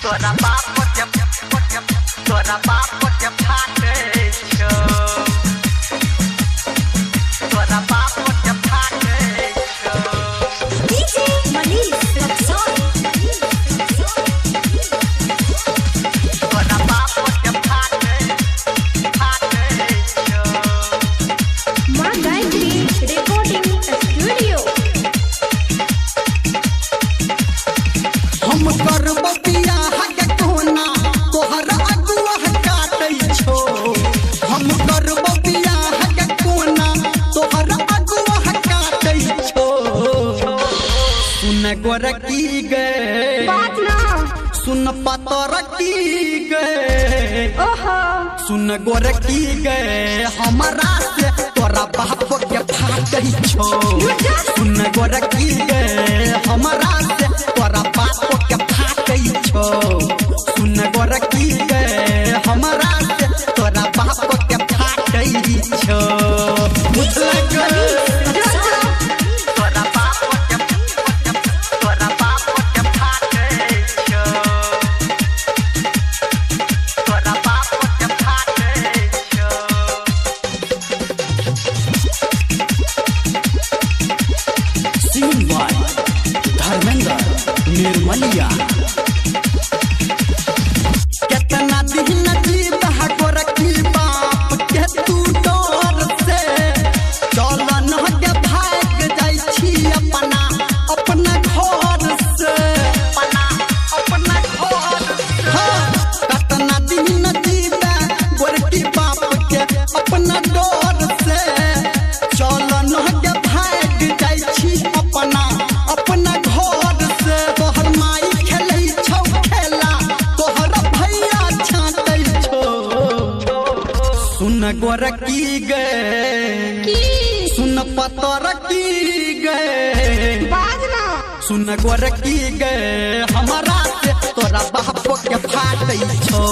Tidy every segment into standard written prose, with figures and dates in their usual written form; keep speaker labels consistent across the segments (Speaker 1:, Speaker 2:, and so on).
Speaker 1: तोरा बाप के फाटे छो तोरा बाप के फाटे छो
Speaker 2: डीजे मनीष रक्सौल
Speaker 1: तोरा बाप के फाटे छो
Speaker 2: मां गायत्री रिकॉर्डिंग स्टूडियो
Speaker 3: हम करब बियाह के कोना तोहर अगुआ काटै छो हम करब बियाह के कोना तोहर अगुआ काटै छो सुन गोरकी गे
Speaker 2: बात ना
Speaker 3: सुन पतरकी गे
Speaker 2: ओहो
Speaker 3: सुन गोरकी गे हमरा से तोरा बाप के फाटै छो सुन गोरकी गे हमरा से तोरा बाप के फाटै छो सुन गोरकी गे हमरा से तोरा बाप के फाटै छो
Speaker 2: डीजे मनीष रक्सौल
Speaker 1: तोरा बाप के फाटे छो तोरा बाप के फाटे छो
Speaker 3: सिंह धर्मेंद्र निर्मलिया कितना दिन जीता गोरकी बाप के तू डर से चल न के भाग जाइ छी अपना घर से अपना घर हाँ कितना दिन जीता गोरकी बाप के अपना डर से चल न के भाग जाइ छी अपना घर से तोहर माई खेलै छौ खेला तोहर भैया छाटै छौ सुन गोरकी गे
Speaker 2: की
Speaker 3: सुन पतरकी गे
Speaker 2: बात ना
Speaker 3: सुन गोरकी गे हमरा से तोरा बाप के फाटै छौ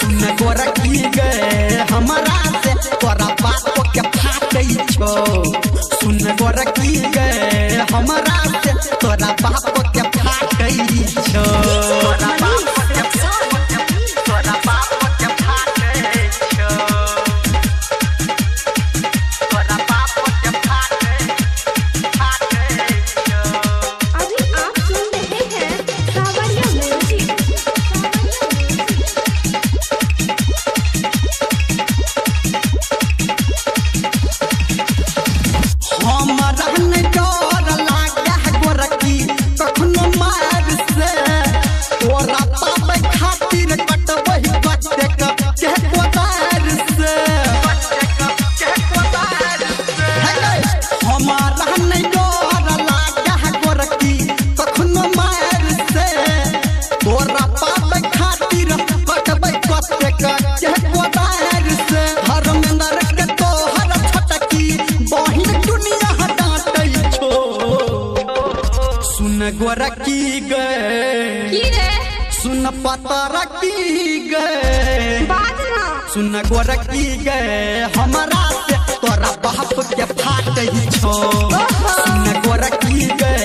Speaker 3: सुन गोरकी गे हमरा से तोरा बाप के फाटै छौ सुन गोरकी गे हमरा से तोरा बाप के फाटै छौ
Speaker 1: तोरा बाप के फाटे छो तोरा बाप के फाटे छो
Speaker 2: अभी आप सुन रहे हैं सावरिया म्यूजिक
Speaker 3: हमरा न डर लागे गोरकी कखनो मार से तोरा पाप खातिर कटबै कटे के कोदार से हमरा न डर लागे गोरकी कखनो मार से तोरा पाप खातिर कटबै कटे के कोदार से धर्मेंद्र के तोहर छटकी बहिन दुनिया डांटै छो सुन गोरकी गे
Speaker 2: की रे
Speaker 3: सुन पतरकी गे
Speaker 2: बात ना
Speaker 3: सुन गोरकी गे हमरा से तोरा बाप के फाटै छो सुन गोरकी गे